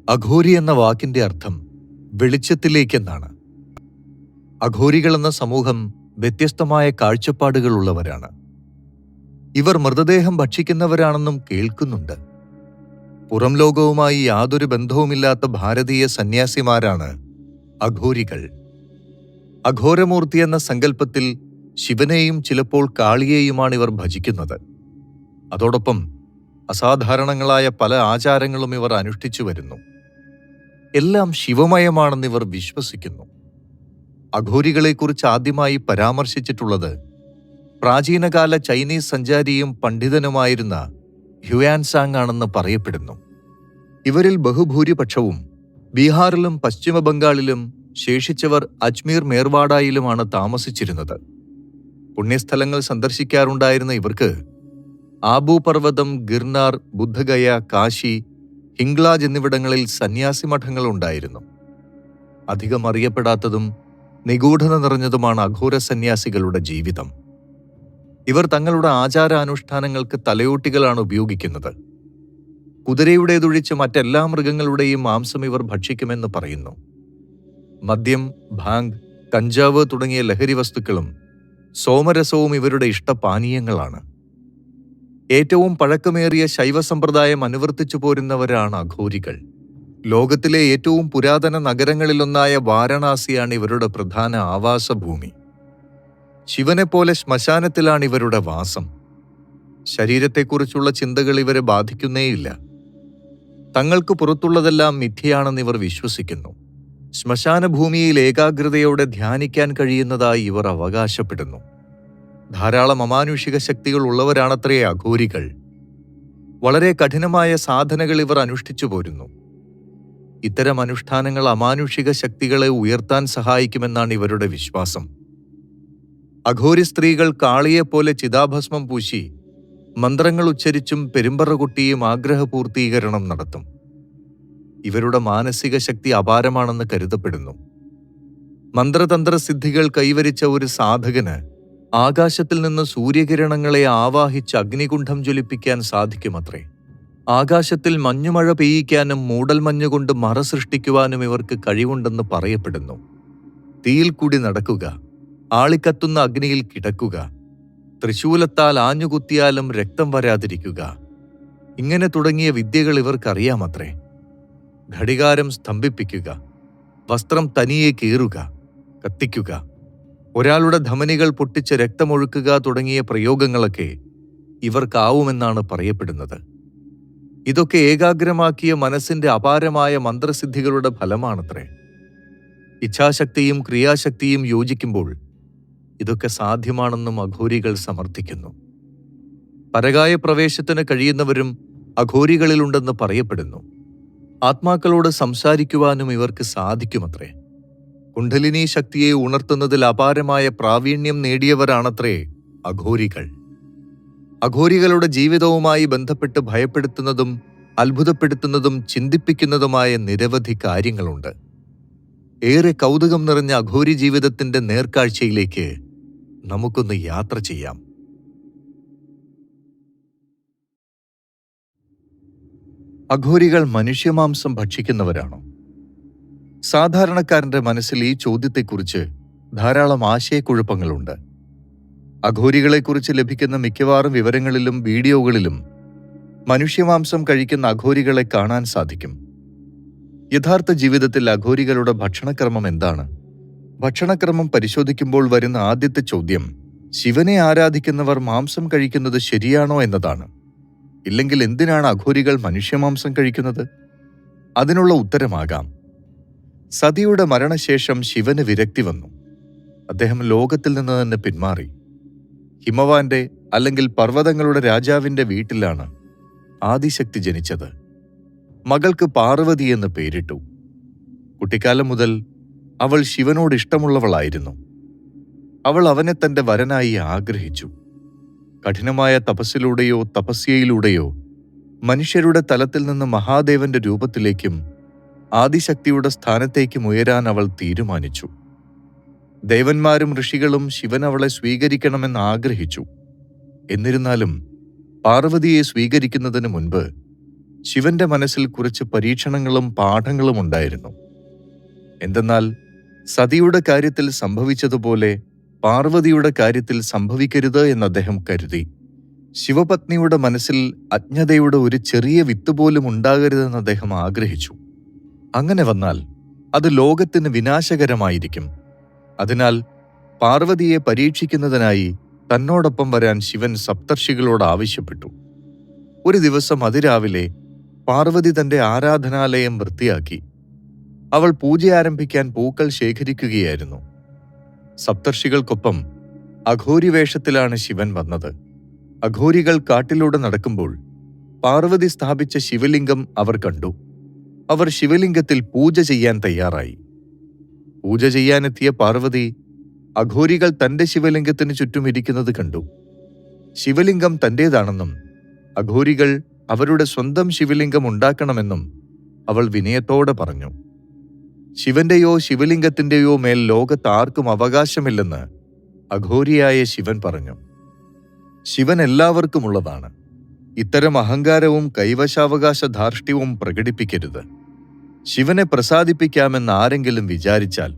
അഘോരി എന്ന വാക്കിന്റെ അർത്ഥം വെളിച്ചത്തിലേക്കെന്നാണ്. അഘോരികൾ എന്ന സമൂഹം വ്യത്യസ്തമായ കാഴ്ചപ്പാടുകളുള്ളവരാണ്. ഇവർ മൃതദേഹം ഭക്ഷിക്കുന്നവരാണെന്നും കേൾക്കുന്നുണ്ട്. പുറം ലോകവുമായി യാതൊരു ബന്ധവുമില്ലാത്ത ഭാരതീയ സന്യാസിമാരാണ് അഘോരികൾ. അഘോരമൂർത്തി എന്ന സങ്കല്പത്തിൽ ശിവനെയും ചിലപ്പോൾ കാളിയെയുമാണ് ഇവർ ഭജിക്കുന്നത്. അതോടൊപ്പം അസാധാരണങ്ങളായ പല ആചാരങ്ങളും ഇവർ അനുഷ്ഠിച്ചു വരുന്നു. എല്ലാം ശിവമയമാണെന്ന് ഇവർ വിശ്വസിക്കുന്നു. അഘോരികളെക്കുറിച്ച് ആദ്യമായി പരാമർശിച്ചിട്ടുള്ളത് പ്രാചീനകാല ചൈനീസ് സഞ്ചാരിയും പണ്ഡിതനുമായിരുന്ന ഹ്യുയാൻസാങ് ആണെന്ന് പറയപ്പെടുന്നു. ഇവരിൽ ബഹുഭൂരിപക്ഷവും ബീഹാറിലും പശ്ചിമ ബംഗാളിലും ശേഷിച്ചവർ അജ്മീർ മേർവാഡയിലുമാണ് താമസിച്ചിരുന്നത്. പുണ്യസ്ഥലങ്ങൾ സന്ദർശിക്കാറുണ്ടായിരുന്ന ഇവർക്ക് ആബു പർവ്വതം, ഗിർനാർ, ബുദ്ധഗയ, കാശി, ഹിംഗ്ലാജ് എന്നിവിടങ്ങളിൽ സന്യാസി മഠങ്ങൾ ഉണ്ടായിരുന്നു. അധികം അറിയപ്പെടാത്തതും നിഗൂഢത നിറഞ്ഞതുമാണ് അഘോര സന്യാസികളുടെ ജീവിതം. ഇവർ തങ്ങളുടെ ആചാരാനുഷ്ഠാനങ്ങൾക്ക് തലയോട്ടികളാണ് ഉപയോഗിക്കുന്നത്. കുതിരയുടേതൊഴിച്ച് മറ്റെല്ലാ മൃഗങ്ങളുടെയും മാംസം ഇവർ ഭക്ഷിക്കുമെന്ന് പറയുന്നു. മദ്യം, ഭാങ്, കഞ്ചാവ് തുടങ്ങിയ ലഹരി വസ്തുക്കളും സോമരസവും ഇവരുടെ ഇഷ്ടപാനീയങ്ങളാണ്. ഏറ്റവും പഴക്കമേറിയ ശൈവ സമ്പ്രദായം അനുവർത്തിച്ചു പോരുന്നവരാണ് അഘോരികൾ. ലോകത്തിലെ ഏറ്റവും പുരാതന നഗരങ്ങളിലൊന്നായ വാരണാസിയാണ് ഇവരുടെ പ്രധാന ആവാസഭൂമി. ശിവനെപ്പോലെ ശ്മശാനത്തിലാണ് ഇവരുടെ വാസം. ശരീരത്തെക്കുറിച്ചുള്ള ചിന്തകൾ ഇവരെ ബാധിക്കുന്നേയില്ല. തങ്ങൾക്ക് പുറത്തുള്ളതെല്ലാം മിഥ്യയാണെന്ന് ഇവർ വിശ്വസിക്കുന്നു. ശ്മശാന ഭൂമിയിൽ ഏകാഗ്രതയോടെ ധ്യാനിക്കാൻ കഴിയുന്നതായി ഇവർ അവകാശപ്പെടുന്നു. ധാരാളം അമാനുഷിക ശക്തികൾ ഉള്ളവരാണത്രേ അഘോരികൾ. വളരെ കഠിനമായ സാധനകൾ ഇവർ അനുഷ്ഠിച്ചു പോരുന്നു. ഇത്തരം അനുഷ്ഠാനങ്ങൾ അമാനുഷിക ശക്തികളെ ഉയർത്താൻ സഹായിക്കുമെന്നാണ് ഇവരുടെ വിശ്വാസം. അഘോരി സ്ത്രീകൾ കാളിയെപ്പോലെ ചിതാഭസ്മം പൂശി മന്ത്രങ്ങൾ ഉച്ചരിച്ചും പെരുമ്പറ കൊട്ടിയും ആഗ്രഹപൂർത്തീകരണം നടത്തും. ഇവരുടെ മാനസിക ശക്തി അപാരമാണെന്ന് കരുതപ്പെടുന്നു. മന്ത്രതന്ത്ര സിദ്ധികൾ കൈവരിച്ച ഒരു സാധകന് ആകാശത്തിൽ നിന്ന് സൂര്യകിരണങ്ങളെ ആവാഹിച്ച് അഗ്നികുണ്ഠം ജ്വലിപ്പിക്കാൻ സാധിക്കുമത്രേ. ആകാശത്തിൽ മഞ്ഞുമഴ പെയ്യിക്കാനും മൂടൽമഞ്ഞുകൊണ്ട് മറ സൃഷ്ടിക്കുവാനും ഇവർക്ക് കഴിവുണ്ടെന്ന് പറയപ്പെടുന്നു. തീയിൽ കൂടി നടക്കുക, ആളിക്കത്തുന്ന അഗ്നിയിൽ കിടക്കുക, തൃശൂലത്താൽ ആഞ്ഞുകുത്തിയാലും രക്തം വരാതിരിക്കുക, ഇങ്ങനെ തുടങ്ങിയ വിദ്യകൾ ഇവർക്കറിയാമത്രേ. ഘടികാരം സ്തംഭിപ്പിക്കുക, വസ്ത്രം തനിയെ കീറുക, കത്തിക്കുക, ഒരാളുടെ ധമനികൾ പൊട്ടിച്ച് രക്തമൊഴുക്കുക തുടങ്ങിയ പ്രയോഗങ്ങളൊക്കെ ഇവർക്കാവുമെന്നാണ് പറയപ്പെടുന്നത്. ഇതൊക്കെ ഏകാഗ്രമാക്കിയ മനസ്സിന്റെ അപാരമായ മന്ത്രസിദ്ധികളുടെ ഫലമാണത്രേ. ഇച്ഛാശക്തിയും ക്രിയാശക്തിയും യോജിക്കുമ്പോൾ ഇതൊക്കെ സാധ്യമാണെന്നും അഘോരികൾ സമർത്ഥിക്കുന്നു. പരകായ പ്രവേശത്തിന് കഴിയുന്നവരും അഘോരികളിലുണ്ടെന്ന് പറയപ്പെടുന്നു. ആത്മാക്കളോട് സംസാരിക്കുവാനും ഇവർക്ക് സാധിക്കുമത്രേ. കുണ്ഡലിനി ശക്തിയെ ഉണർത്തുന്നതിൽ അപാരമായ പ്രാവീണ്യം നേടിയവരാണത്രേ അഘോരികൾ. അഘോരികളുടെ ജീവിതവുമായി ബന്ധപ്പെട്ട് ഭയപ്പെടുത്തുന്നതും അത്ഭുതപ്പെടുത്തുന്നതും ചിന്തിപ്പിക്കുന്നതുമായ നിരവധി കാര്യങ്ങളുണ്ട്. ഏറെ കൗതുകം നിറഞ്ഞ അഘോരി ജീവിതത്തിന്റെ നേർക്കാഴ്ചയിലേക്ക് നമുക്കൊന്ന് യാത്ര ചെയ്യാം. അഘോരികൾ മനുഷ്യമാംസം ഭക്ഷിക്കുന്നവരാണോ? സാധാരണക്കാരന്റെ മനസ്സിൽ ഈ ചോദ്യത്തെക്കുറിച്ച് ധാരാളം ആശയക്കുഴപ്പങ്ങളുണ്ട്. അഘോരികളെക്കുറിച്ച് ലഭിക്കുന്ന മിക്കവാറും വിവരങ്ങളിലും വീഡിയോകളിലും മനുഷ്യമാംസം കഴിക്കുന്ന അഘോരികളെ കാണാൻ സാധിക്കും. യഥാർത്ഥ ജീവിതത്തിൽ അഘോരികളുടെ ഭക്ഷണക്രമം എന്താണ്? ഭക്ഷണക്രമം പരിശോധിക്കുമ്പോൾ വരുന്ന ആദ്യത്തെ ചോദ്യം, ശിവനെ ആരാധിക്കുന്നവർ മാംസം കഴിക്കുന്നത് ശരിയാണോ എന്നതാണ്. ഇല്ലെങ്കിൽ എന്തിനാണ് അഘോരികൾ മനുഷ്യമാംസം കഴിക്കുന്നത്? അതിനുള്ള ഉത്തരമാകാം, സതിയുടെ മരണശേഷം ശിവന് വിരക്തി വന്നു. അദ്ദേഹം ലോകത്തിൽ നിന്ന് തന്നെ പിന്മാറി. ഹിമവാന്റെ അല്ലെങ്കിൽ പർവ്വതങ്ങളുടെ രാജാവിന്റെ വീട്ടിലാണ് ആദിശക്തി ജനിച്ചത്. മകൾക്ക് പാർവതി എന്ന് പേരിട്ടു. കുട്ടിക്കാലം മുതൽ അവൾ ശിവനോട് ഇഷ്ടമുള്ളവളായിരുന്നു. അവൾ അവനെ തന്റെ വരനായി ആഗ്രഹിച്ചു. കഠിനമായ തപസ്സിലൂടെയോ തപസ്യയിലൂടെയോ മനുഷ്യരുടെ തലത്തിൽ നിന്ന് മഹാദേവന്റെ രൂപത്തിലേക്കും ആദിശക്തിയുടെ സ്ഥാനത്തേക്കും ഉയരാൻ അവൾ തീരുമാനിച്ചു. ദേവന്മാരും ഋഷികളും ശിവൻ അവളെ സ്വീകരിക്കണമെന്ന് ആഗ്രഹിച്ചു. എന്നിരുന്നാലും പാർവതിയെ സ്വീകരിക്കുന്നതിന് മുൻപ് ശിവന്റെ മനസ്സിൽ കുറച്ച് പരീക്ഷണങ്ങളും പാഠങ്ങളും ഉണ്ടായിരുന്നു. എന്തെന്നാൽ സതിയുടെ കാര്യത്തിൽ സംഭവിച്ചതുപോലെ പാർവതിയുടെ കാര്യത്തിൽ സംഭവിക്കരുത് എന്ന് അദ്ദേഹം കരുതി. ശിവപത്നിയുടെ മനസ്സിൽ അജ്ഞതയുടെ ഒരു ചെറിയ വിത്ത് പോലും ഉണ്ടാകരുതെന്ന് അദ്ദേഹം ആഗ്രഹിച്ചു. അങ്ങനെ വന്നാൽ അത് ലോകത്തിന് വിനാശകരമായിരിക്കും. അതിനാൽ പാർവതിയെ പരീക്ഷിക്കുന്നതിനായി തന്നോടൊപ്പം വരാൻ ശിവൻ സപ്തർഷികളോട് ആവശ്യപ്പെട്ടു. ഒരു ദിവസം അതിരാവിലെ പാർവതി തന്റെ ആരാധനാലയം വൃത്തിയാക്കി. അവൾ പൂജ ആരംഭിക്കാൻ പൂക്കൾ ശേഖരിക്കുകയായിരുന്നു. സപ്തർഷികൾക്കൊപ്പം അഘോരി വേഷത്തിലാണ് ശിവൻ വന്നത്. അഘോരികൾ കാട്ടിലൂടെ നടക്കുമ്പോൾ പാർവതി സ്ഥാപിച്ച ശിവലിംഗം അവർ കണ്ടു. അവർ ശിവലിംഗത്തിൽ പൂജ ചെയ്യാൻ തയ്യാറായി. പൂജ ചെയ്യാനെത്തിയ പാർവതി അഘോരികൾ തന്റെ ശിവലിംഗത്തിന് ചുറ്റും ഇരിക്കുന്നത് കണ്ടു. ശിവലിംഗം തന്റേതാണെന്നും അഘോരികൾ അവരുടെ സ്വന്തം ശിവലിംഗം ഉണ്ടാക്കണമെന്നും അവൾ വിനയത്തോടെ പറഞ്ഞു. ശിവന്റെയോ ശിവലിംഗത്തിന്റെയോ മേൽ ലോകത്ത് ആർക്കും അവകാശമില്ലെന്ന് അഘോരിയായ ശിവൻ പറഞ്ഞു. ശിവൻ എല്ലാവർക്കുമുള്ളതാണ്. ഇത്തരം അഹങ്കാരവും കൈവശാവകാശ ധാർഷ്ട്യവും പ്രകടിപ്പിക്കരുത്. ശിവനെ പ്രസാദിപ്പിക്കാമെന്ന് ആരെങ്കിലും വിചാരിച്ചാൽ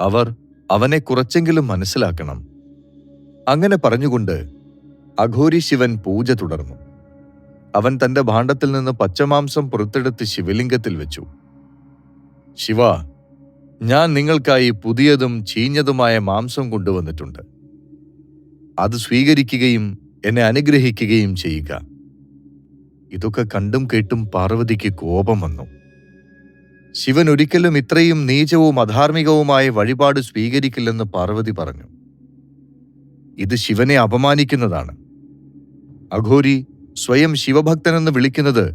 അവർ അവനെ കുറച്ചെങ്കിലും മനസ്സിലാക്കണം. അങ്ങനെ പറഞ്ഞുകൊണ്ട് അഘോരി ശിവൻ പൂജ തുടർന്നു. അവൻ തന്റെ ഭാണ്ഡത്തിൽ നിന്ന് പച്ചമാംസം പുറത്തെടുത്ത് ശിവലിംഗത്തിൽ വെച്ചു. ശിവ, ഞാൻ നിങ്ങൾക്കായി പുതിയതും ചീഞ്ഞതുമായ മാംസം കൊണ്ടുവന്നിട്ടുണ്ട്. അത് സ്വീകരിക്കുകയും എന്നെ അനുഗ്രഹിക്കുകയും ചെയ്യുക. ഇതൊക്കെ കണ്ടും കേട്ടും പാർവതിക്ക് കോപം വന്നു. ശിവൻ ഒരിക്കലും ഇത്രയും നീചവും അധാർമികവുമായ വഴിപാട് സ്വീകരിക്കില്ലെന്ന് പാർവതി പറഞ്ഞു. ഇത് ശിവനെ അപമാനിക്കുന്നതാണ്. അഘോരി സ്വയം ശിവഭക്തനെന്ന് വിളിക്കുന്നത്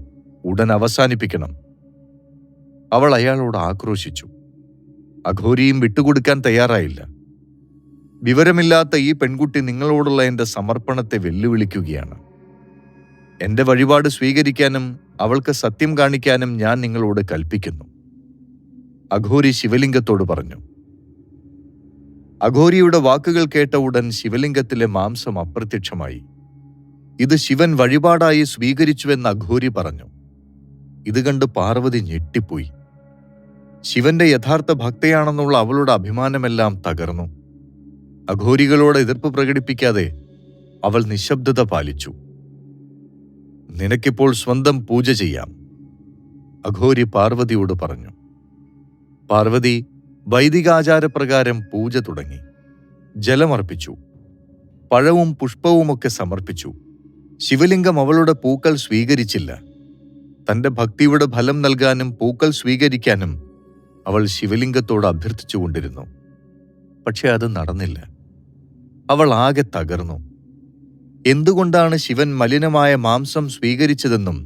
ഉടൻ അവസാനിപ്പിക്കണം. അവൾ അയാളോട് ആക്രോശിച്ചു. അഘോരിയും വിട്ടുകൊടുക്കാൻ തയ്യാറായില്ല. വിവരമില്ലാത്ത ഈ പെൺകുട്ടി നിങ്ങളോടുള്ള എന്റെ സമർപ്പണത്തെ വെല്ലുവിളിക്കുകയാണ്. എന്റെ വഴിപാട് സ്വീകരിക്കാനും അവൾക്ക് സത്യം കാണിക്കാനും ഞാൻ നിങ്ങളോട് കൽപ്പിക്കുന്നു. അഘോരി ശിവലിംഗത്തോട് പറഞ്ഞു. അഘോരിയുടെ വാക്കുകൾ കേട്ട ഉടൻ ശിവലിംഗത്തിലെ മാംസം അപ്രത്യക്ഷമായി. ഇത് ശിവൻ വഴിപാടായി സ്വീകരിച്ചുവെന്ന് അഘോരി പറഞ്ഞു. ഇത് കണ്ട് പാർവതി ഞെട്ടിപ്പോയി. ശിവന്റെ യഥാർത്ഥ ഭക്തയാണെന്നുള്ള അവളുടെ അഭിമാനമെല്ലാം തകർന്നു. അഘോരികളോട് എതിർപ്പ് പ്രകടിപ്പിക്കാതെ അവൾ നിശബ്ദത പാലിച്ചു. നിനക്കിപ്പോൾ സ്വന്തം പൂജ ചെയ്യാം, അഘോരി പാർവതിയോട് പറഞ്ഞു. പാർവതി വൈദികാചാരപ്രകാരം പൂജ തുടങ്ങി. ജലമർപ്പിച്ചു. പഴവും പുഷ്പവുമൊക്കെ സമർപ്പിച്ചു. ശിവലിംഗം അവളുടെ പൂക്കൾ സ്വീകരിച്ചില്ല. തന്റെ ഭക്തിയുടെ ഫലം നൽകാനും പൂക്കൾ സ്വീകരിക്കാനും അവൾ ശിവലിംഗത്തോട് അഭ്യർത്ഥിച്ചുകൊണ്ടിരുന്നു. പക്ഷെ അത് നടന്നില്ല. അവൾ ആകെ തകർന്നു. എന്തുകൊണ്ടാണ് ശിവൻ മലിനമായ മാംസം സ്വീകരിച്ചതെന്നും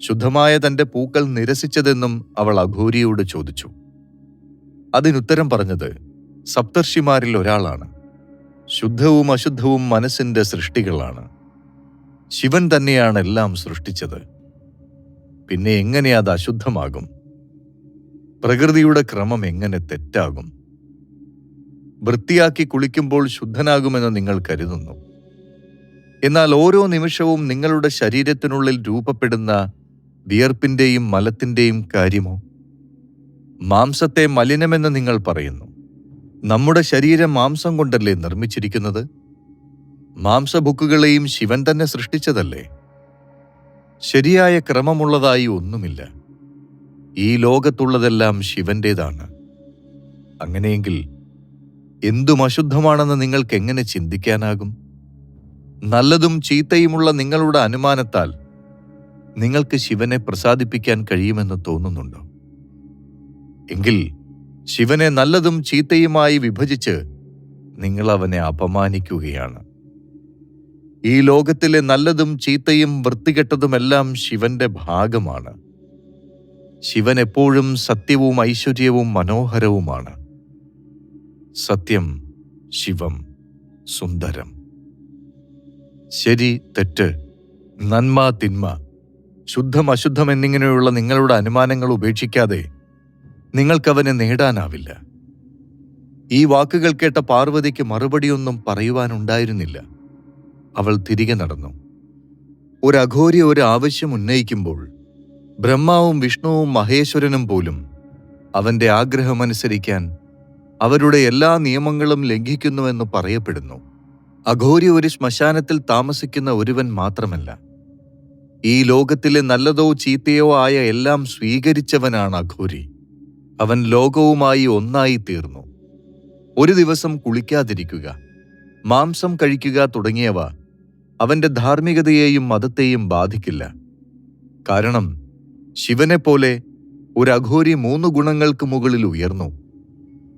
ശുദ്ധമായ തന്റെ പൂക്കൾ നിരസിച്ചതെന്നും അവൾ അഘോരിയോട് ചോദിച്ചു. അതിനുത്തരം പറഞ്ഞത് സപ്തർഷിമാരിൽ ഒരാളാണ്. ശുദ്ധവും അശുദ്ധവും മനസ്സിന്റെ സൃഷ്ടികളാണ്. ശിവൻ തന്നെയാണ് എല്ലാം സൃഷ്ടിച്ചത്. പിന്നെ എങ്ങനെ അത് അശുദ്ധമാകും? പ്രകൃതിയുടെ ക്രമം എങ്ങനെ തെറ്റാകും? വൃത്തിയാക്കി കുളിക്കുമ്പോൾ ശുദ്ധനാകുമെന്ന് നിങ്ങൾ കരുതുന്നു. എന്നാൽ ഓരോ നിമിഷവും നിങ്ങളുടെ ശരീരത്തിനുള്ളിൽ രൂപപ്പെടുന്ന വിയർപ്പിന്റെയും മലത്തിന്റെയും കാര്യമോ? മാംസത്തെ മലിനമെന്ന് നിങ്ങൾ പറയുന്നു. നമ്മുടെ ശരീരം മാംസം കൊണ്ടല്ലേ നിർമ്മിച്ചിരിക്കുന്നത്? മാംസഭുക്കുകളെയും ശിവൻ തന്നെ സൃഷ്ടിച്ചതല്ലേ? ശരിയായ ക്രമമുള്ളതായി ഒന്നുമില്ല. ഈ ലോകത്തുള്ളതെല്ലാം ശിവന്റേതാണ്. അങ്ങനെയെങ്കിൽ എന്തും അശുദ്ധമാണെന്ന് നിങ്ങൾക്ക് എങ്ങനെ ചിന്തിക്കാനാകും? നല്ലതും ചീത്തയുമുള്ള നിങ്ങളുടെ അനുമാനത്താൽ നിങ്ങൾക്ക് ശിവനെ പ്രസാദിപ്പിക്കാൻ കഴിയുമെന്ന് തോന്നുന്നുണ്ടോ? എങ്കിൽ ശിവനെ നല്ലതും ചീത്തയുമായി വിഭജിച്ച് നിങ്ങൾ അവനെ അപമാനിക്കുകയാണ്. ഈ ലോകത്തിലെ നല്ലതും ചീത്തയും വൃത്തികെട്ടതുമെല്ലാം ശിവന്റെ ഭാഗമാണ്. ശിവൻ എപ്പോഴും സത്യവും ഐശ്വര്യവും മനോഹരവുമാണ്. സത്യം, ശിവം, സുന്ദരം. ശരി, തെറ്റ്, നന്മ, തിന്മ, ശുദ്ധം, അശുദ്ധം എന്നിങ്ങനെയുള്ള നിങ്ങളുടെ അനുമാനങ്ങൾ ഉപേക്ഷിക്കാതെ നിങ്ങൾക്കവനെ നേടാനാവില്ല. ഈ വാക്കുകൾ കേട്ട പാർവതിക്ക് മറുപടിയൊന്നും പറയുവാനുണ്ടായിരുന്നില്ല. അവൾ തിരികെ നടന്നു. ഒരു അഘോരി ഒരു ആവശ്യം ഉന്നയിക്കുമ്പോൾ ബ്രഹ്മാവും വിഷ്ണുവും മഹേശ്വരനും പോലും അവന്റെ ആഗ്രഹമനുസരിക്കാൻ അവരുടെ എല്ലാ നിയമങ്ങളും ലംഘിക്കുന്നുവെന്ന് പറയപ്പെടുന്നു. അഘോരി ഒരു ശ്മശാനത്തിൽ താമസിക്കുന്ന ഒരുവൻ മാത്രമല്ല. ഈ ലോകത്തിലെ നല്ലതോ ചീത്തയോ ആയ എല്ലാം സ്വീകരിച്ചവനാണ് അഘോരി. അവൻ ലോകവുമായി ഒന്നായി തീർന്നു. ഒരു ദിവസം കുളിക്കാതിരിക്കുക, മാംസം കഴിക്കുക തുടങ്ങിയവ അവന്റെ ധാർമ്മികതയെയും മതത്തെയും ബാധിക്കില്ല. കാരണം ശിവനെപ്പോലെ ഒരു അഘോരി 3 ഗുണങ്ങൾക്ക് മുകളിൽ ഉയർന്നു.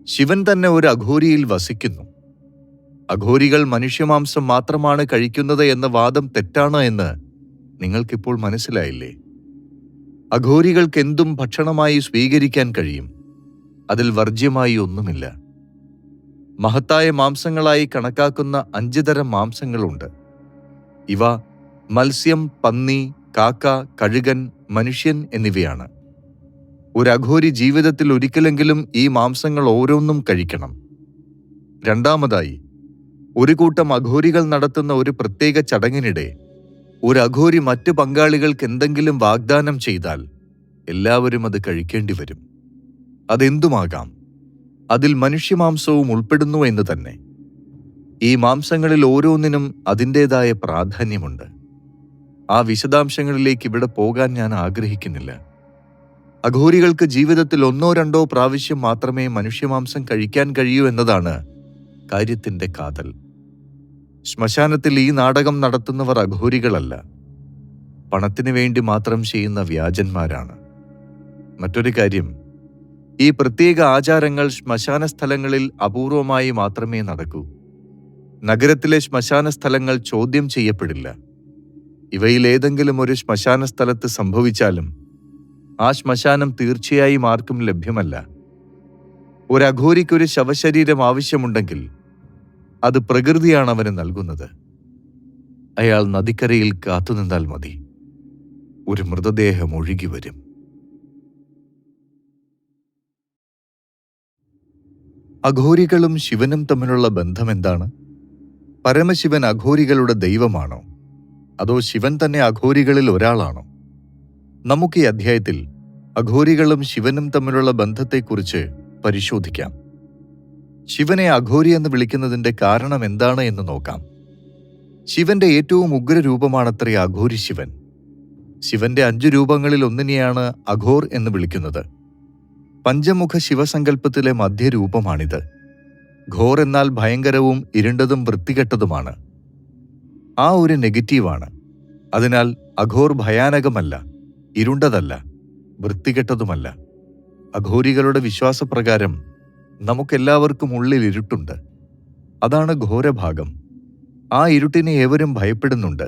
ശിവൻ തന്നെ ഒരു അഘോരിയിൽ വസിക്കുന്നു. അഘോരികൾ മനുഷ്യമാംസം മാത്രമാണ് കഴിക്കുന്നത് എന്ന വാദം തെറ്റാണ് എന്ന് നിങ്ങൾക്കിപ്പോൾ മനസ്സിലായില്ലേ? അഘോരികൾക്ക് എന്തും ഭക്ഷണമായി സ്വീകരിക്കാൻ കഴിയും. അതിൽ വർജ്യമായി ഒന്നുമില്ല. മഹത്തായ മാംസങ്ങളായി കണക്കാക്കുന്ന 5 തരം മാംസങ്ങളുണ്ട്. ഇവ മത്സ്യം, പന്നി, കാക്ക, കഴുകൻ, മനുഷ്യൻ എന്നിവയാണ്. ഒരു അഘോരി ജീവിതത്തിൽ ഒരിക്കലെങ്കിലും ഈ മാംസങ്ങൾ ഓരോന്നും കഴിക്കണം. രണ്ടാമതായി, ഒരു കൂട്ടം അഘോരികൾ നടത്തുന്ന ഒരു പ്രത്യേക ചടങ്ങിനിടെ ഒരു അഘോരി മറ്റ് പങ്കാളികൾക്ക് എന്തെങ്കിലും വാഗ്ദാനം ചെയ്താൽ എല്ലാവരും അത് കഴിക്കേണ്ടി വരും. അതെന്തുമാകാം, അതിൽ മനുഷ്യമാംസവും ഉൾപ്പെടുന്നു എന്ന് തന്നെ. ഈ മാംസങ്ങളിൽ ഓരോന്നിനും അതിൻ്റെതായ പ്രാധാന്യമുണ്ട്. ആ വിശദാംശങ്ങളിലേക്ക് ഇവിടെ പോകാൻ ഞാൻ ആഗ്രഹിക്കുന്നില്ല. അഘോരികൾക്ക് ജീവിതത്തിൽ 1-2 പ്രാവശ്യം മാത്രമേ മനുഷ്യമാംസം കഴിക്കാൻ കഴിയൂ എന്നതാണ് കാര്യത്തിന്റെ കാതൽ. ശ്മശാനത്തിൽ ഈ നാടകം നടത്തുന്നവർ അഘോരികളല്ല, പണത്തിന് വേണ്ടി മാത്രം ചെയ്യുന്ന വ്യാജന്മാരാണ്. മറ്റൊരു കാര്യം, ഈ പ്രത്യേക ആചാരങ്ങൾ ശ്മശാന സ്ഥലങ്ങളിൽ അപൂർവമായി മാത്രമേ നടക്കൂ. നഗരത്തിലെ ശ്മശാന സ്ഥലങ്ങൾ ചോദ്യം ചെയ്യപ്പെടില്ല. ഇവയിലേതെങ്കിലും ഒരു ശ്മശാന സ്ഥലത്ത് സംഭവിച്ചാലും ആ ശ്മശാനം തീർച്ചയായും ആർക്കും ലഭ്യമല്ല. ഒരു അഘോരിക്കൊരു ശവശരീരം ആവശ്യമുണ്ടെങ്കിൽ അത് പ്രകൃതിയാണ് അവന് നൽകുന്നത്. അയാൾ നദിക്കരയിൽ കാത്തുനിന്നാൽ മതി, ഒരു മൃതദേഹം ഒഴുകി വരും. അഘോരികളും ശിവനും തമ്മിലുള്ള ബന്ധമെന്താണ്? പരമശിവൻ അഘോരികളുടെ ദൈവമാണോ, അതോ ശിവൻ തന്നെ അഘോരികളിൽ ഒരാളാണോ? നമുക്ക് ഈ അധ്യായത്തിൽ അഘോരികളും ശിവനും തമ്മിലുള്ള ബന്ധത്തെക്കുറിച്ച് പരിശോധിക്കാം. ശിവനെ അഘോരി എന്ന് വിളിക്കുന്നതിന്റെ കാരണം എന്താണ് എന്ന് നോക്കാം. ശിവന്റെ ഏറ്റവും ഉഗ്രരൂപമാണത്രേ അഘോരി ശിവൻ. ശിവന്റെ 5 രൂപങ്ങളിൽ ഒന്നിനെയാണ് അഘോർ എന്ന് വിളിക്കുന്നത്. പഞ്ചമുഖ ശിവസങ്കല്പത്തിലെ മധ്യരൂപമാണിത്. ഘോർ എന്നാൽ ഭയങ്കരവും ഇരുണ്ടതും വൃത്തികെട്ടതുമാണ്. ആ ഒരു നെഗറ്റീവാണ്. അതിനാൽ അഘോർ ഭയാനകമല്ല, ഇരുണ്ടതല്ല, വൃത്തികെട്ടതുമല്ല. അഘോരികളുടെ വിശ്വാസപ്രകാരം നമുക്കെല്ലാവർക്കും ഉള്ളിൽ ഇരുട്ടുണ്ട്. അതാണ് ഘോരഭാഗം. ആ ഇരുട്ടിനെ ഏവരും ഭയപ്പെടുന്നുണ്ട്.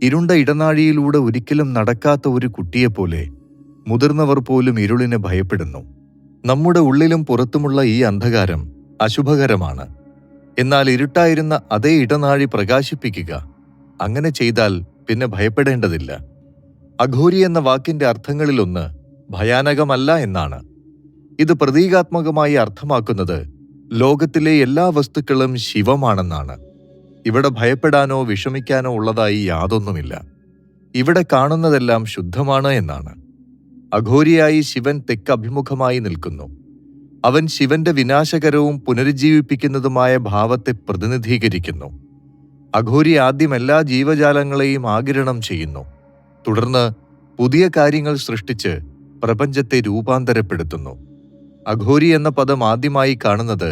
ഇരുണ്ട ഇടനാഴിയിലൂടെ ഒരിക്കലും നടക്കാത്ത ഒരു കുട്ടിയെപ്പോലെ മുതിർന്നവർ പോലും ഇരുളിനെ ഭയപ്പെടുന്നു. നമ്മുടെ ഉള്ളിലും പുറത്തുമുള്ള ഈ അന്ധകാരം അശുഭകരമാണ്. എന്നാൽ ഇരുട്ടായിരുന്ന അതേ ഇടനാഴി പ്രകാശിപ്പിക്കുക, അങ്ങനെ ചെയ്താൽ പിന്നെ ഭയപ്പെടേണ്ടതില്ല. അഘോരി എന്ന വാക്കിന്റെ അർത്ഥങ്ങളിലൊന്ന് ഭയാനകമല്ല എന്നാണ്. ഇത് പ്രതീകാത്മകമായി അർത്ഥമാക്കുന്നത് ലോകത്തിലെ എല്ലാ വസ്തുക്കളും ശിവമാണെന്നാണ്. ഇവിടെ ഭയപ്പെടാനോ വിഷമിക്കാനോ ഉള്ളതായി യാതൊന്നുമില്ല. ഇവിടെ കാണുന്നതെല്ലാം ശുദ്ധമാണ് എന്നാണ്. അഘോരിയായി ശിവൻ തെക്ക് അഭിമുഖമായി നിൽക്കുന്നു. അവൻ ശിവന്റെ വിനാശകരവും പുനരുജ്ജീവിപ്പിക്കുന്നതുമായ ഭാവത്തെ പ്രതിനിധീകരിക്കുന്നു. അഘോരി ആദ്യം എല്ലാ ജീവജാലങ്ങളെയും ആഗിരണം ചെയ്യുന്നു. തുടർന്ന് പുതിയ കാര്യങ്ങൾ സൃഷ്ടിച്ച് പ്രപഞ്ചത്തെ രൂപാന്തരപ്പെടുത്തുന്നു. അഘോരി എന്ന പദം ആദ്യമായി കാണുന്നത്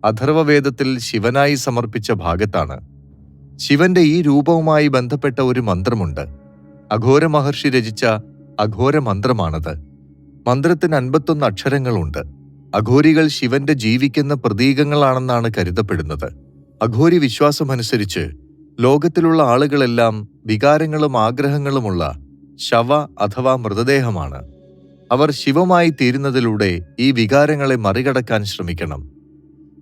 അഥർവവേദത്തിൽ ശിവനായി സമർപ്പിച്ച ഭാഗത്താണ്. ശിവന്റെ ഈ രൂപവുമായി ബന്ധപ്പെട്ട ഒരു മന്ത്രമുണ്ട്. അഘോര മഹർഷി രചിച്ച അഘോര മന്ത്രമാണത്. മന്ത്രത്തിന് 51 അക്ഷരങ്ങളുണ്ട്. അഘോരികൾ ശിവന്റെ ജീവിക്കുന്ന പ്രതീകങ്ങളാണെന്നാണ് കരുതപ്പെടുന്നത്. അഘോരി വിശ്വാസമനുസരിച്ച് ലോകത്തിലുള്ള ആളുകളെല്ലാം വികാരങ്ങളും ആഗ്രഹങ്ങളുമുള്ള ശവ അഥവാ മൃതദേഹമാണ്. അവർ ശിവമായി തീരുന്നതിലൂടെ ഈ വികാരങ്ങളെ മറികടക്കാൻ ശ്രമിക്കണം.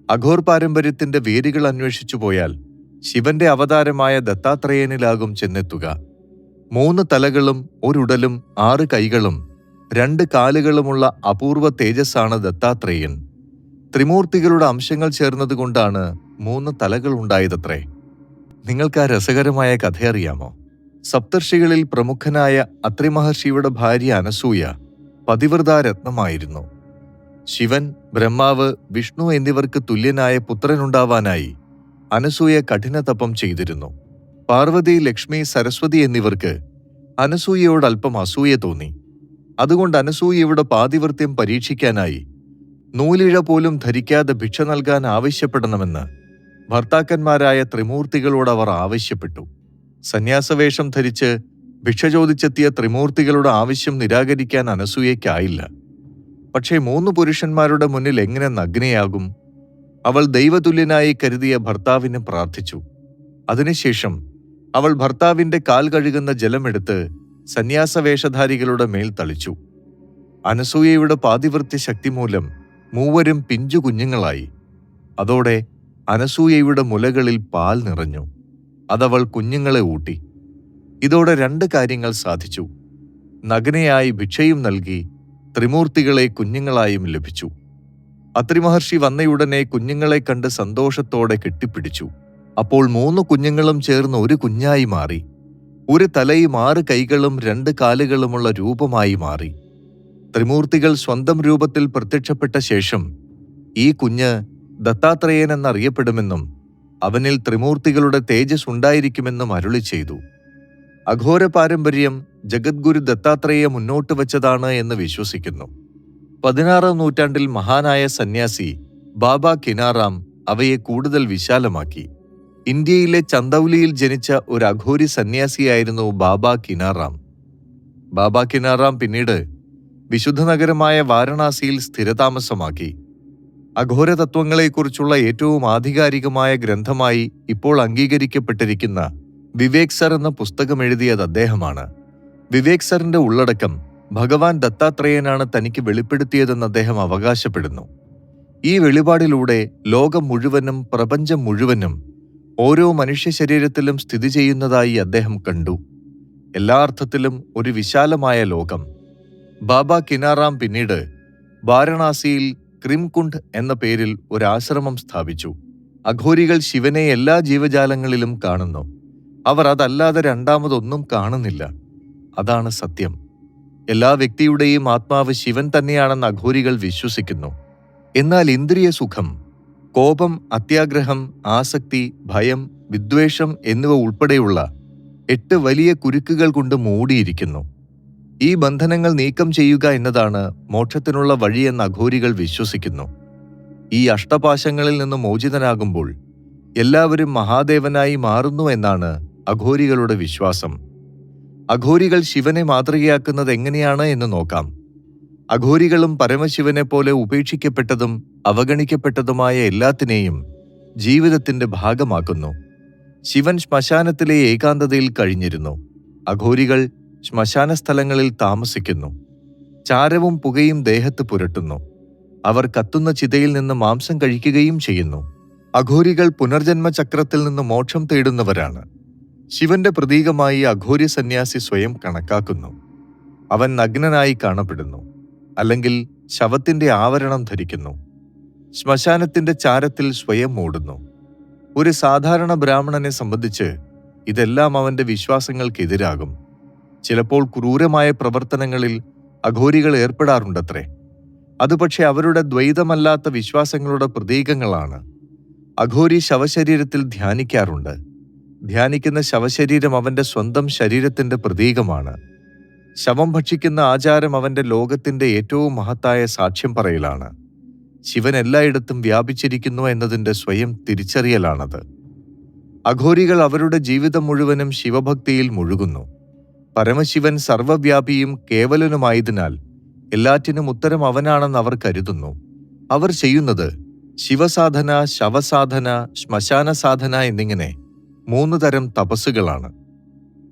അഘോർ പാരമ്പര്യത്തിന്റെ വേരുകൾ അന്വേഷിച്ചു പോയാൽ ശിവന്റെ അവതാരമായ ദത്താത്രേയനിലാകും ചെന്നെത്തുക. 3 തലകളും ഒരുടലും 6 കൈകളും 2 കാലുകളുമുള്ള അപൂർവ തേജസ്സാണ് ദത്താത്രേയൻ. ത്രിമൂർത്തികളുടെ അംശങ്ങൾ ചേർന്നതുകൊണ്ടാണ് 3 തലകൾ ഉണ്ടായതത്രേ. നിങ്ങൾക്ക് ആ രസകരമായ കഥയറിയാമോ? സപ്തർഷികളിൽ പ്രമുഖനായ അത്രി മഹർഷിയുടെ ഭാര്യ അനസൂയ പതിവ്രതാരത്നമായിരുന്നു. ശിവൻ, ബ്രഹ്മാവ്, വിഷ്ണു എന്നിവർക്ക് തുല്യനായ പുത്രനുണ്ടാവാനായി അനസൂയ കഠിനതപം ചെയ്തിരുന്നു. പാർവതി, ലക്ഷ്മി, സരസ്വതി എന്നിവർക്ക് അനസൂയയോട് അല്പം അസൂയ തോന്നി. അതുകൊണ്ട് അനസൂയയുടെ പാതിവൃത്യം പരീക്ഷിക്കാനായി നൂലിഴ പോലും ധരിക്കാതെ ഭിക്ഷ നൽകാൻ ആവശ്യപ്പെടണമെന്ന് ഭർത്താക്കന്മാരായ ത്രിമൂർത്തികളോട് അവർ ആവശ്യപ്പെട്ടു. സന്യാസവേഷം ധരിച്ച് ഭിക്ഷ ചോദിച്ചെത്തിയ ത്രിമൂർത്തികളുടെ ആവശ്യം നിരാകരിക്കാൻ അനസൂയയ്ക്കായില്ല. പക്ഷേ 3 പുരുഷന്മാരുടെ മുന്നിൽ എങ്ങനെ നഗ്നയാകും? അവൾ ദൈവതുല്യനായി കരുതിയ ഭർത്താവിന് പ്രാർത്ഥിച്ചു. അതിനുശേഷം അവൾ ഭർത്താവിന്റെ കാൽ കഴുകുന്ന ജലമെടുത്ത് സന്യാസവേഷധാരികളുടെ മേൽ തളിച്ചു. അനസൂയയുടെ പാതിവൃത്യ ശക്തി മൂലം മൂവരും പിഞ്ചു കുഞ്ഞുങ്ങളായി. അതോടെ അനസൂയയുടെ മുലകളിൽ പാൽ നിറഞ്ഞു. അതവൾ കുഞ്ഞുങ്ങളെ ഊട്ടി. ഇതോടെ 2 കാര്യങ്ങൾ സാധിച്ചു. നഗ്നയായി ഭിക്ഷയും നൽകി, ത്രിമൂർത്തികളെ കുഞ്ഞുങ്ങളായും ലഭിച്ചു. അത്രി മഹർഷി വന്നയുടനെ കുഞ്ഞുങ്ങളെ കണ്ട് സന്തോഷത്തോടെ കെട്ടിപ്പിടിച്ചു. അപ്പോൾ 3 കുഞ്ഞുങ്ങളും ചേർന്ന് ഒരു കുഞ്ഞായി മാറി. ഒരു തലയും 6 കൈകളും 2 കാലുകളുമുള്ള രൂപമായി മാറി. ത്രിമൂർത്തികൾ സ്വന്തം രൂപത്തിൽ പ്രത്യക്ഷപ്പെട്ട ശേഷം ഈ കുഞ്ഞ് ദത്താത്രേയൻ എന്നറിയപ്പെടുമെന്നും അവനിൽ ത്രിമൂർത്തികളുടെ തേജസ് ഉണ്ടായിരിക്കുമെന്നും അരുളി ചെയ്തു. അഘോര പാരമ്പര്യം ജഗദ്ഗുരു ദത്താത്രേയ മുന്നോട്ട് വച്ചതാണ് എന്ന് വിശ്വസിക്കുന്നു. 16ാം നൂറ്റാണ്ടിൽ മഹാനായ സന്യാസി ബാബ കിനാറാം അവയെ കൂടുതൽ വിശാലമാക്കി. ഇന്ത്യയിലെ ചന്ദൌലിയിൽ ജനിച്ച ഒരു അഘോരി സന്യാസിയായിരുന്നു ബാബ കിനാറാം. ബാബ കിനാറാം പിന്നീട് വിശുദ്ധ നഗരമായ വാരണാസിയിൽ സ്ഥിരതാമസമാക്കി. അഘോര തത്വങ്ങളെക്കുറിച്ചുള്ള ഏറ്റവും ആധികാരികമായ ഗ്രന്ഥമായി ഇപ്പോൾ അംഗീകരിക്കപ്പെട്ടിരിക്കുന്ന വിവേക് സർ എന്ന പുസ്തകം എഴുതിയത് അദ്ദേഹമാണ്. വിവേക് സറിന്റെ ഉള്ളടക്കം ഭഗവാൻ ദത്താത്രേയനാണ് തനിക്ക് വെളിപ്പെടുത്തിയതെന്ന് അദ്ദേഹം അവകാശപ്പെടുന്നു. ഈ വെളിപാടിലൂടെ ലോകം മുഴുവനും, പ്രപഞ്ചം മുഴുവനും ഓരോ മനുഷ്യ ശരീരത്തിലും സ്ഥിതി ചെയ്യുന്നതായി അദ്ദേഹം കണ്ടു. എല്ലാ അർത്ഥത്തിലും ഒരു വിശാലമായ ലോകം. ബാബ കിനാറാം പിന്നീട് വാരണാസിയിൽ ക്രിംകുണ്ഡ് എന്ന പേരിൽ ഒരു ആശ്രമം സ്ഥാപിച്ചു. അഘോരികൾ ശിവനെ എല്ലാ ജീവജാലങ്ങളിലും കാണുന്നു. അവർ അതല്ലാതെ രണ്ടാമതൊന്നും കാണുന്നില്ല. അതാണ് സത്യം. എല്ലാ വ്യക്തിയുടെയും ആത്മാവ് ശിവൻ തന്നെയാണെന്ന് അഘോരികൾ വിശ്വസിക്കുന്നു. എന്നാൽ ഇന്ദ്രിയ സുഖം, കോപം, അത്യാഗ്രഹം, ആസക്തി, ഭയം, വിദ്വേഷം എന്നിവ ഉൾപ്പെടെയുള്ള 8 വലിയ കുരുക്കുകൾ കൊണ്ട് മൂടിയിരിക്കുന്നു. ഈ ബന്ധനങ്ങൾ നീക്കം ചെയ്യുക എന്നതാണ് മോക്ഷത്തിനുള്ള വഴിയെന്ന് അഘോരികൾ വിശ്വസിക്കുന്നു. ഈ അഷ്ടപാശങ്ങളിൽ നിന്ന് മോചിതനാകുമ്പോൾ എല്ലാവരും മഹാദേവനായി മാറുന്നു എന്നാണ് അഘോരികളുടെ വിശ്വാസം. അഘോരികൾ ശിവനെ മാതൃകയാക്കുന്നത് എങ്ങനെയാണ് എന്ന് നോക്കാം. അഘോരികളും പരമശിവനെ പോലെ ഉപേക്ഷിക്കപ്പെട്ടതും അവഗണിക്കപ്പെട്ടതുമായ എല്ലാത്തിനെയും ജീവിതത്തിന്റെ ഭാഗമാക്കുന്നു. ശിവൻ ശ്മശാനത്തിലെ ഏകാന്തതയിൽ കഴിഞ്ഞിരുന്നു. അഘോരികൾ ശ്മശാന സ്ഥലങ്ങളിൽ താമസിക്കുന്നു. ചാരവും പുകയും ദേഹത്ത് പുരട്ടുന്നു. അവർ കത്തുന്ന ചിതയിൽ നിന്ന് മാംസം കഴിക്കുകയും ചെയ്യുന്നു. അഘോരികൾ പുനർജന്മ ചക്രത്തിൽ നിന്ന് മോക്ഷം തേടുന്നവരാണ്. ശിവന്റെ പ്രതീകമായി അഘോരി സന്യാസി സ്വയം കണക്കാക്കുന്നു. അവൻ നഗ്നനായി കാണപ്പെടുന്നു, അല്ലെങ്കിൽ ശവത്തിന്റെ ആവരണം ധരിക്കുന്നു. ശ്മശാനത്തിന്റെ ചാരത്തിൽ സ്വയം മൂടുന്നു. ഒരു സാധാരണ ബ്രാഹ്മണനെ സംബന്ധിച്ച് ഇതെല്ലാം അവന്റെ വിശ്വാസങ്ങൾക്കെതിരാകും. ചിലപ്പോൾ ക്രൂരമായ പ്രവർത്തനങ്ങളിൽ അഘോരികൾ ഏർപ്പെടാറുണ്ടത്രേ. അത് പക്ഷെ അവരുടെ ദ്വൈതമല്ലാത്ത വിശ്വാസങ്ങളുടെ പ്രതീകങ്ങളാണ്. അഘോരി ശവശരീരത്തിൽ ധ്യാനിക്കാറുണ്ട്. ധ്യാനിക്കുന്ന ശവശരീരം അവന്റെ സ്വന്തം ശരീരത്തിന്റെ പ്രതീകമാണ്. ശവം ഭക്ഷിക്കുന്ന ആചാരം അവന്റെ ലോകത്തിന്റെ ഏറ്റവും മഹത്തായ സാക്ഷ്യം പറയലാണ്. ശിവൻ എല്ലായിടത്തും വ്യാപിച്ചിരിക്കുന്നു എന്നതിന്റെ സ്വയം തിരിച്ചറിയലാണത്. അഘോരികൾ അവരുടെ ജീവിതം മുഴുവനും ശിവഭക്തിയിൽ മുഴുകുന്നു. പരമശിവൻ സർവവ്യാപിയും കേവലനുമായതിനാൽ എല്ലാറ്റിനും ഉത്തരം അവനാണെന്ന് അവർ കരുതുന്നു. അവർ ചെയ്യുന്നത് ശിവസാധന, ശവസാധന, ശ്മശാന സാധന എന്നിങ്ങനെ 3 തരം തപസ്സുകളാണ്.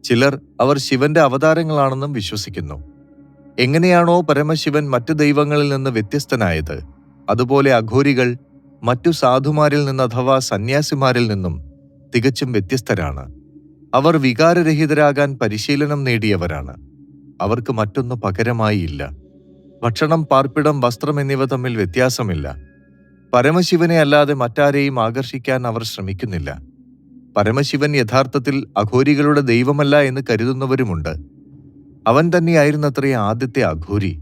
ചിലർ അവർ ശിവന്റെ അവതാരങ്ങളാണെന്നും വിശ്വസിക്കുന്നു. എങ്ങനെയാണോ പരമശിവൻ മറ്റു ദൈവങ്ങളിൽ നിന്ന് വ്യത്യസ്തനായത്, അതുപോലെ അഘോരികൾ മറ്റു സാധുമാരിൽ നിന്ന് അഥവാ സന്യാസിമാരിൽ നിന്നും തികച്ചും വ്യത്യസ്തരാണ്. അവർ വികാരരഹിതരാകാൻ പരിശീലനം നേടിയവരാണ്. അവർക്ക് മറ്റൊന്നു പകരമായി ഇല്ല. ഭക്ഷണം, പാർപ്പിടം, വസ്ത്രം എന്നിവ തമ്മിൽ വ്യത്യാസമില്ല. പരമശിവനെ അല്ലാതെ മറ്റാരെയും ആകർഷിക്കാൻ അവർ ശ്രമിക്കുന്നില്ല. പരമശിവൻ യഥാർത്ഥത്തിൽ അഘോരികളുടെ ദൈവമല്ല എന്ന് കരുതുന്നവരുമുണ്ട്. അവൻ തന്നെയായിരുന്നത്രേ ആദ്യത്തെ അഘോരി.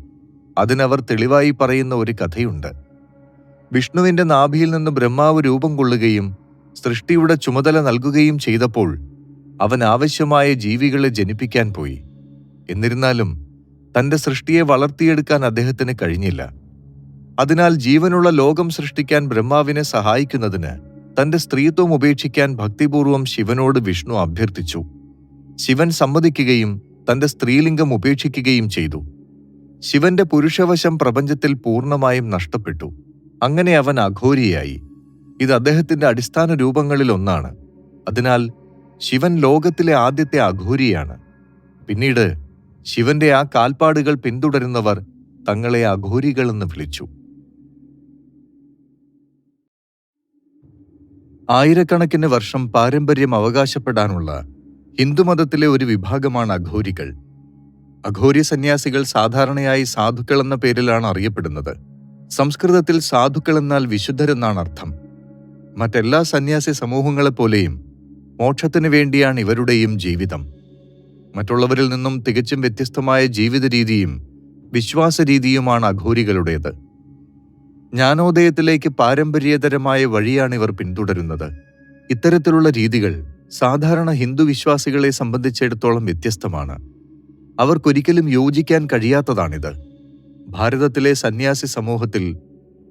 അതിനവർ തെളിവായി പറയുന്ന ഒരു കഥയുണ്ട്. വിഷ്ണുവിന്റെ നാഭിയിൽ നിന്ന് ബ്രഹ്മാവ് രൂപം കൊള്ളുകയും സൃഷ്ടിയുടെ ചുമതല നൽകുകയും ചെയ്തപ്പോൾ അവൻ ആവശ്യമായ ജീവികളെ ജനിപ്പിക്കാൻ പോയി. എന്നിരുന്നാലും തന്റെ സൃഷ്ടിയെ വളർത്തിയെടുക്കാൻ അദ്ദേഹത്തിന് കഴിഞ്ഞില്ല. അതിനാൽ ജീവനുള്ള ലോകം സൃഷ്ടിക്കാൻ ബ്രഹ്മാവിനെ സഹായിക്കുന്നതിന് തന്റെ സ്ത്രീത്വം ഉപേക്ഷിക്കാൻ ഭക്തിപൂർവം ശിവനോട് വിഷ്ണു അഭ്യർത്ഥിച്ചു. ശിവൻ സമ്മതിക്കുകയും തന്റെ സ്ത്രീലിംഗം ഉപേക്ഷിക്കുകയും ചെയ്തു. ശിവന്റെ പുരുഷവശം പ്രപഞ്ചത്തിൽ പൂർണ്ണമായും നഷ്ടപ്പെട്ടു. അങ്ങനെ അവൻ അഘോരിയായി. ഇത് അദ്ദേഹത്തിന്റെ അടിസ്ഥാന രൂപങ്ങളിൽ ഒന്നാണ്. അതിനാൽ ശിവൻ ലോകത്തിലെ ആദ്യത്തെ അഘോരിയാണ്. പിന്നീട് ശിവന്റെ ആ കാൽപ്പാടുകൾ പിന്തുടരുന്നവർ തങ്ങളെ അഘോരികളെന്ന് വിളിച്ചു. ആയിരക്കണക്കിന് വർഷം പാരമ്പര്യം അവകാശപ്പെടാനുള്ള ഹിന്ദുമതത്തിലെ ഒരു വിഭാഗമാണ് അഘോരികൾ. അഘോരി സന്യാസികൾ സാധാരണയായി സാധുക്കൾ എന്ന പേരിലാണ് അറിയപ്പെടുന്നത്. സംസ്കൃതത്തിൽ സാധുക്കൾ എന്നാൽ വിശുദ്ധരെന്നാണ് അർത്ഥം. മറ്റെല്ലാ സന്യാസി സമൂഹങ്ങളെപ്പോലെയും മോക്ഷത്തിന് വേണ്ടിയാണ് ഇവരുടെയും ജീവിതം. മറ്റുള്ളവരിൽ നിന്നും തികച്ചും വ്യത്യസ്തമായ ജീവിത രീതിയും വിശ്വാസരീതിയുമാണ് അഘോരികളുടേത്. ജ്ഞാനോദയത്തിലേക്ക് പാരമ്പര്യേതരമായ വഴിയാണ് ഇവർ പിന്തുടരുന്നത്. ഇത്തരത്തിലുള്ള രീതികൾ സാധാരണ ഹിന്ദു വിശ്വാസികളെ സംബന്ധിച്ചിടത്തോളം വ്യത്യസ്തമാണ്. അവർക്കൊരിക്കലും യോജിക്കാൻ കഴിയാത്തതാണിത്. ഭാരതത്തിലെ സന്യാസി സമൂഹത്തിൽ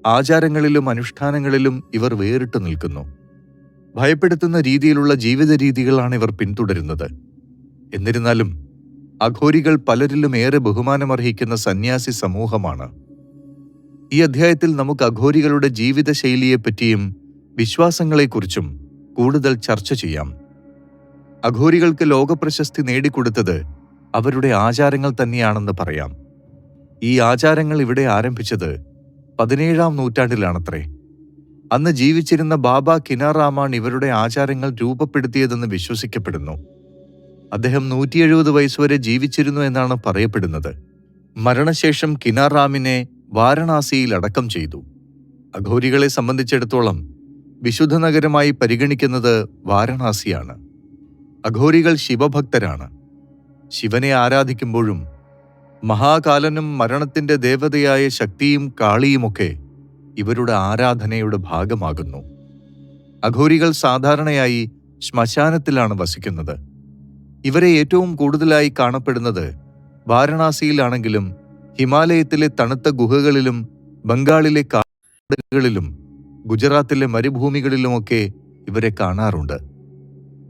ആചാരങ്ങളിലും അനുഷ്ഠാനങ്ങളിലും ഇവർ വേറിട്ടു നിൽക്കുന്നു. ഭയപ്പെടുത്തുന്ന രീതിയിലുള്ള ജീവിത രീതികളാണ് ഇവർ പിന്തുടരുന്നത്. എന്നിരുന്നാലും അഘോരികൾ പലരിലും ഏറെ ബഹുമാനമർഹിക്കുന്ന സന്യാസി സമൂഹമാണ്. ഈ അധ്യായത്തിൽ നമുക്ക് അഘോരികളുടെ ജീവിതശൈലിയെപ്പറ്റിയും വിശ്വാസങ്ങളെക്കുറിച്ചും കൂടുതൽ ചർച്ച ചെയ്യാം. അഘോരികൾക്ക് ലോകപ്രശസ്തി നേടിക്കൊടുത്തത് അവരുടെ ആചാരങ്ങൾ തന്നെയാണെന്ന് പറയാം. ഈ ആചാരങ്ങൾ ഇവിടെ ആരംഭിച്ചത് 17-ാം നൂറ്റാണ്ടിലാണത്രേ. അന്ന് ജീവിച്ചിരുന്ന ബാബ കിനാറാമാണ് ഇവരുടെ ആചാരങ്ങൾ രൂപപ്പെടുത്തിയതെന്ന് വിശ്വസിക്കപ്പെടുന്നു. അദ്ദേഹം 170 വയസ്സുവരെ ജീവിച്ചിരുന്നു എന്നാണ് പറയപ്പെടുന്നത്. മരണശേഷം കിനാറാമിനെ വാരണാസിയിൽ അടക്കം ചെയ്തു. അഘോരികളെ സംബന്ധിച്ചിടത്തോളം വിശുദ്ധ നഗരമായി പരിഗണിക്കുന്നത് വാരണാസിയാണ്. അഘോരികൾ ശിവഭക്തരാണ്. ശിവനെ ആരാധിക്കുമ്പോഴും മഹാകാലനും മരണത്തിന്റെ ദേവതയായ ശക്തിയും കാളിയുമൊക്കെ ഇവരുടെ ആരാധനയുടെ ഭാഗമാകുന്നു. അഘോരികൾ സാധാരണയായി ശ്മശാനത്തിലാണ് വസിക്കുന്നത്. ഇവരെ ഏറ്റവും കൂടുതലായി കാണപ്പെടുന്നത് വാരണാസിയിലാണെങ്കിലും ഹിമാലയത്തിലെ തണുത്ത ഗുഹകളിലും ബംഗാളിലെ കാടുകളിലും ഗുജറാത്തിലെ മരുഭൂമികളിലുമൊക്കെ ഇവരെ കാണാറുണ്ട്.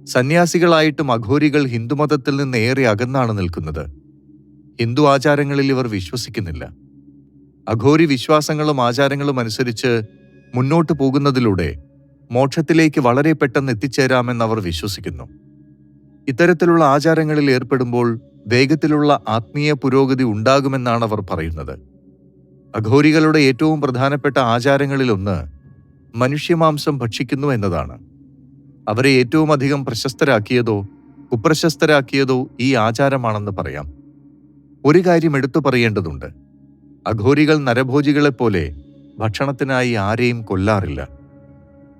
സന്യാസികളായിട്ടും അഘോരികൾ ഹിന്ദുമതത്തിൽ നിന്ന് ഏറെ അകന്നാണ് നിൽക്കുന്നത്. ഹിന്ദു ആചാരങ്ങളിൽ ഇവർ വിശ്വസിക്കുന്നില്ല. അഘോരി വിശ്വാസങ്ങളും ആചാരങ്ങളും അനുസരിച്ച് മുന്നോട്ടു പോകുന്നതിലൂടെ മോക്ഷത്തിലേക്ക് വളരെ പെട്ടെന്ന് എത്തിച്ചേരാമെന്ന് അവർ വിശ്വസിക്കുന്നു. ഇത്തരത്തിലുള്ള ആചാരങ്ങളിൽ ഏർപ്പെടുമ്പോൾ വേഗത്തിലുള്ള ആത്മീയ പുരോഗതി ഉണ്ടാകുമെന്നാണ് അവർ പറയുന്നത്. അഘോരികളുടെ ഏറ്റവും പ്രധാനപ്പെട്ട ആചാരങ്ങളിലൊന്ന് മനുഷ്യമാംസം ഭക്ഷിക്കുന്നു എന്നതാണ്. അവരെ ഏറ്റവും അധികം പ്രശസ്തരാക്കിയതോ കുപ്രശസ്തരാക്കിയതോ ഈ ആചാരമാണെന്ന് പറയാം. ഒരു കാര്യം എടുത്തു പറയേണ്ടതുണ്ട്. അഘോരികൾ നരഭോജികളെപ്പോലെ ഭക്ഷണത്തിനായി ആരെയും കൊല്ലാറില്ല.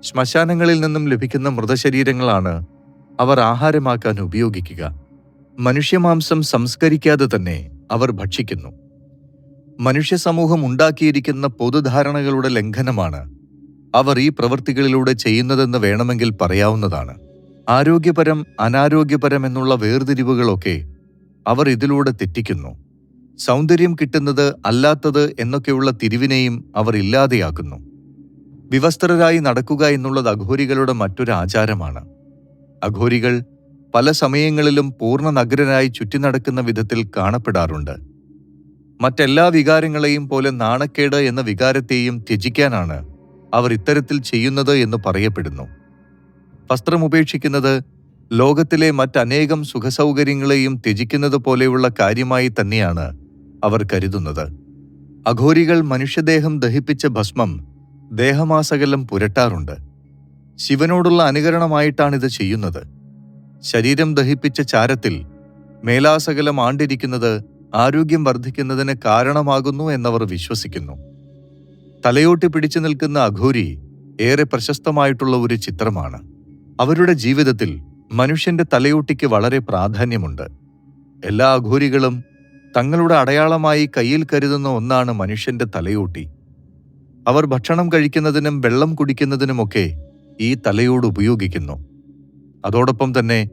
ശ്മശാനങ്ങളിൽ നിന്നും ലഭിക്കുന്ന മൃതശരീരങ്ങളാണ് അവർ ആഹാരമാക്കാൻ ഉപയോഗിക്കുക. മനുഷ്യമാംസം സംസ്കരിക്കാതെ തന്നെ അവർ ഭക്ഷിക്കുന്നു. മനുഷ്യ സമൂഹം ഉണ്ടാക്കിയിരിക്കുന്ന പൊതുധാരണകളുടെ ലംഘനമാണ് അവർ ഈ പ്രവൃത്തികളിലൂടെ ചെയ്യുന്നതെന്ന് വേണമെങ്കിൽ പറയാവുന്നതാണ്. ആരോഗ്യപരം അനാരോഗ്യപരം എന്നുള്ള വേർതിരിവുകളൊക്കെ അവർ ഇതിലൂടെ തെറ്റിക്കുന്നു. സൗന്ദര്യം കിട്ടുന്നത് അല്ലാത്തത് എന്നൊക്കെയുള്ള തിരിവിനെയും അവർ ഇല്ലാതെയാക്കുന്നു. വിവസ്ത്രരായി നടക്കുക എന്നുള്ളത് അഘോരികളുടെ മറ്റൊരു ആചാരമാണ്. അഘോരികൾ പല സമയങ്ങളിലും പൂർണ്ണ നഗ്നരായി ചുറ്റി നടക്കുന്ന വിധത്തിൽ കാണപ്പെടാറുണ്ട്. മറ്റെല്ലാ വികാരങ്ങളെയും പോലെ നാണക്കേട് എന്ന വികാരത്തെയും ത്യജിക്കാനാണ് അവർ ഇത്തരത്തിൽ ചെയ്യുന്നത് എന്ന് പറയപ്പെടുന്നു. വസ്ത്രം ഉപേക്ഷിക്കുന്നത് ലോകത്തിലെ മറ്റനേകം സുഖസൗകര്യങ്ങളെയും ത്യജിക്കുന്നത് പോലെയുള്ള കാര്യമായി തന്നെയാണ് അവർ കരുതുന്നത്. അഘോരികൾ മനുഷ്യദേഹം ദഹിപ്പിച്ച ഭസ്മം ദേഹമാസകലം പുരട്ടാറുണ്ട്. ശിവനോടുള്ള അനുകരണമായിട്ടാണിത് ചെയ്യുന്നത്. ശരീരം ദഹിപ്പിച്ച ചാരത്തിൽ മേലാസകലം ആണ്ടിരിക്കുന്നത് ആരോഗ്യം വർദ്ധിക്കുന്നതിന് കാരണമാകുന്നു എന്നവർ വിശ്വസിക്കുന്നു. തലയോട്ടി പിടിച്ചു നിൽക്കുന്ന അഘോരി ഏറെ പ്രശസ്തമായിട്ടുള്ള ഒരു ചിത്രമാണ്. അവരുടെ ജീവിതത്തിൽ മനുഷ്യന്റെ തലയോട്ടിക്ക് വളരെ പ്രാധാന്യമുണ്ട്. എല്ലാ അഘോരികളും തങ്ങളുടെ അടയാളമായി കയ്യിൽ കരുതുന്ന ഒന്നാണ് മനുഷ്യന്റെ തലയോട്ടി. അവർ ഭക്ഷണം കഴിക്കുന്നതിനും വെള്ളം കുടിക്കുന്നതിനുമൊക്കെ ഈ തലയോട് ഉപയോഗിക്കുന്നു. അതോടൊപ്പം തന്നെ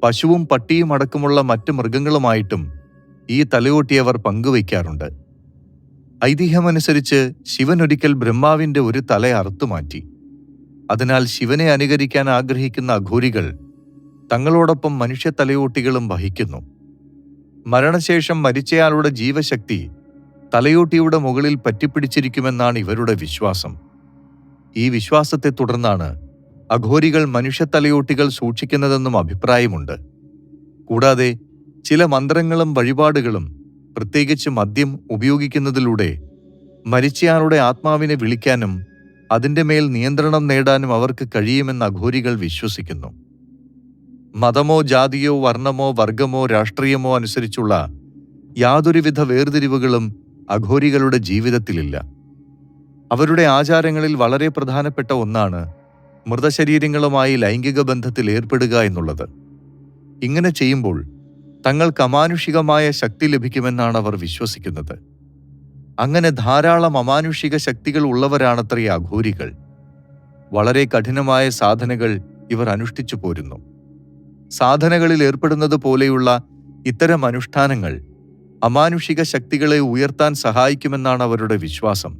പശുവും പട്ടിയും അടക്കമുള്ള മറ്റ് മൃഗങ്ങളുമായിട്ടും ഈ തലയോട്ടി അവർ പങ്കുവയ്ക്കാറുണ്ട്. ഐതിഹ്യമനുസരിച്ച് ശിവൻ ഒരിക്കൽ ബ്രഹ്മാവിന്റെ ഒരു തല അറുത്തുമാറ്റി. അതിനാൽ ശിവനെ അനുകരിക്കാൻ ആഗ്രഹിക്കുന്ന അഘോരികൾ തങ്ങളോടൊപ്പം മനുഷ്യ തലയോട്ടികളും വഹിക്കുന്നു. മരണശേഷം മരിച്ചയാളുടെ ജീവശക്തി തലയോട്ടിയുടെ മുകളിൽ പറ്റിപ്പിടിച്ചിരിക്കുമെന്നാണ് ഇവരുടെ വിശ്വാസം. ഈ വിശ്വാസത്തെ തുടർന്നാണ് അഘോരികൾ മനുഷ്യ തലയോട്ടികൾ സൂക്ഷിക്കുന്നതെന്നും അഭിപ്രായമുണ്ട്. കൂടാതെ ചില മന്ത്രങ്ങളും വഴിപാടുകളും, പ്രത്യേകിച്ച് മദ്യം ഉപയോഗിക്കുന്നതിലൂടെ മരിച്ചയാളുടെ ആത്മാവിനെ വിളിക്കാനും അതിൻ്റെ മേൽ നിയന്ത്രണം നേടാനും അവർക്ക് കഴിയുമെന്ന് അഘോരികൾ വിശ്വസിക്കുന്നു. മതമോ ജാതിയോ വർണ്ണമോ വർഗമോ രാഷ്ട്രീയമോ അനുസരിച്ചുള്ള യാതൊരുവിധ വേർതിരിവുകളും അഘോരികളുടെ ജീവിതത്തിലില്ല. അവരുടെ ആചാരങ്ങളിൽ വളരെ പ്രധാനപ്പെട്ട ഒന്നാണ് മൃതശരീരങ്ങളുമായി ലൈംഗിക ബന്ധത്തിൽ ഏർപ്പെടുക എന്നുള്ളത്. ഇങ്ങനെ ചെയ്യുമ്പോൾ തങ്ങൾക്ക് അമാനുഷികമായ ശക്തി ലഭിക്കുമെന്നാണ് അവർ വിശ്വസിക്കുന്നത്. അങ്ങനെ ധാരാളം അമാനുഷിക ശക്തികൾ ഉള്ളവരാണത്രേ അഘോരികൾ. വളരെ കഠിനമായ സാധനകൾ ഇവർ അനുഷ്ഠിച്ചു പോരുന്നു. സാധനകളിൽ ഏർപ്പെടുന്നത് പോലെയുള്ള ഇത്തരം അനുഷ്ഠാനങ്ങൾ അമാനുഷിക ശക്തികളെ ഉയർത്താൻ സഹായിക്കുമെന്നാണ് അവരുടെ വിശ്വാസം.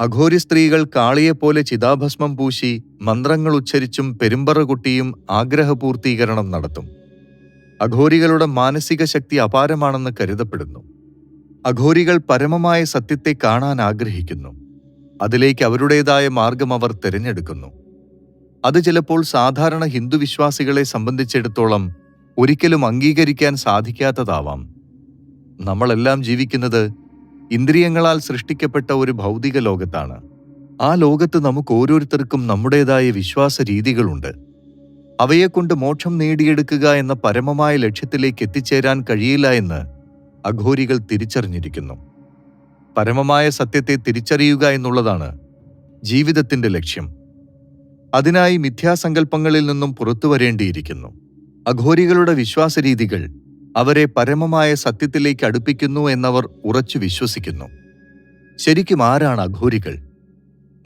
അഘോരി സ്ത്രീകൾ കാളിയെപ്പോലെ ചിതാഭസ്മം പൂശി മന്ത്രങ്ങൾ ഉച്ചരിച്ചും പെരുമ്പറ കൊട്ടിയും ആഗ്രഹപൂർത്തീകരണം നടത്തും. അഘോരികളുടെ മാനസിക ശക്തി അപാരമാണെന്ന് കരുതപ്പെടുന്നു. അഘോരികൾ പരമമായ സത്യത്തെ കാണാൻ ആഗ്രഹിക്കുന്നു. അതിലേക്ക് അവരുടേതായ മാർഗം അവർ തിരഞ്ഞെടുക്കുന്നു. അത് ചിലപ്പോൾ സാധാരണ ഹിന്ദു വിശ്വാസികളെ സംബന്ധിച്ചിടത്തോളം ഒരിക്കലും അംഗീകരിക്കാൻ സാധിക്കാത്തതാവാം. നമ്മളെല്ലാം ജീവിക്കുന്നത് ഇന്ദ്രിയങ്ങളാൽ സൃഷ്ടിക്കപ്പെട്ട ഒരു ഭൗതിക ലോകത്താണ്. ആ ലോകത്ത് നമുക്ക് ഓരോരുത്തർക്കും നമ്മുടേതായ വിശ്വാസ രീതികളുണ്ട്. അവയെക്കൊണ്ട് മോക്ഷം നേടിയെടുക്കുക എന്ന പരമമായ ലക്ഷ്യത്തിലേക്ക് എത്തിച്ചേരാൻ കഴിയില്ല എന്ന് അഘോരികൾ തിരിച്ചറിഞ്ഞിരിക്കുന്നു. പരമമായ സത്യത്തെ തിരിച്ചറിയുക എന്നുള്ളതാണ് ജീവിതത്തിന്റെ ലക്ഷ്യം. അതിനായി മിഥ്യാസങ്കല്പങ്ങളിൽ നിന്നും പുറത്തു വരേണ്ടിയിരിക്കുന്നു. അഘോരികളുടെ വിശ്വാസരീതികൾ അവരെ പരമമായ സത്യത്തിലേക്ക് അടുപ്പിക്കുന്നു എന്നവർ ഉറച്ചു വിശ്വസിക്കുന്നു. ശരിക്കും ആരാണ് അഘോരികൾ?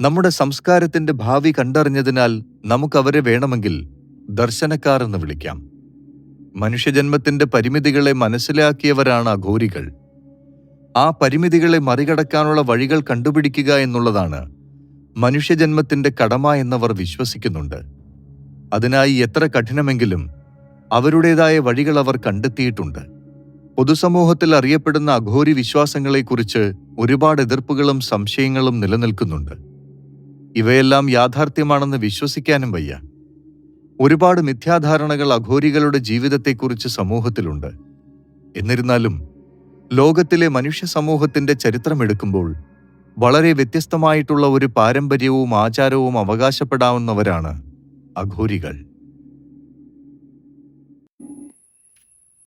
നമ്മുടെ സംസ്കാരത്തിന്റെ ഭാവി കണ്ടറിഞ്ഞതിനാൽ നമുക്കവരെ വേണമെങ്കിൽ ദർശനക്കാർ എന്ന് വിളിക്കാം. മനുഷ്യജന്മത്തിന്റെ പരിമിതികളെ മനസ്സിലാക്കിയവരാണ് അഘോരികൾ. ആ പരിമിതികളെ മറികടക്കാനുള്ള വഴികൾ കണ്ടുപിടിക്കുക എന്നുള്ളതാണ് മനുഷ്യജന്മത്തിന്റെ കടമ എന്നവർ വിശ്വസിക്കുന്നുണ്ട്. അതിനായി എത്ര കഠിനമെങ്കിലും അവരുടേതായ വഴികൾ അവർ കണ്ടെത്തിയിട്ടുണ്ട്. പൊതുസമൂഹത്തിൽ അറിയപ്പെടുന്ന അഘോരി വിശ്വാസങ്ങളെക്കുറിച്ച് ഒരുപാട് എതിർപ്പുകളും സംശയങ്ങളും നിലനിൽക്കുന്നുണ്ട്. ഇവയെല്ലാം യാഥാർത്ഥ്യമാണെന്ന് വിശ്വസിക്കാനും വയ്യ. ഒരുപാട് മിഥ്യാധാരണകൾ അഘോരികളുടെ ജീവിതത്തെക്കുറിച്ച് സമൂഹത്തിലുണ്ട്. എന്നിരുന്നാലും ലോകത്തിലെ മനുഷ്യ സമൂഹത്തിന്റെ ചരിത്രമെടുക്കുമ്പോൾ വളരെ വ്യത്യസ്തമായിട്ടുള്ള ഒരു പാരമ്പര്യവും ആചാരവും അവകാശപ്പെടാവുന്നവരാണ് അഘോരികൾ.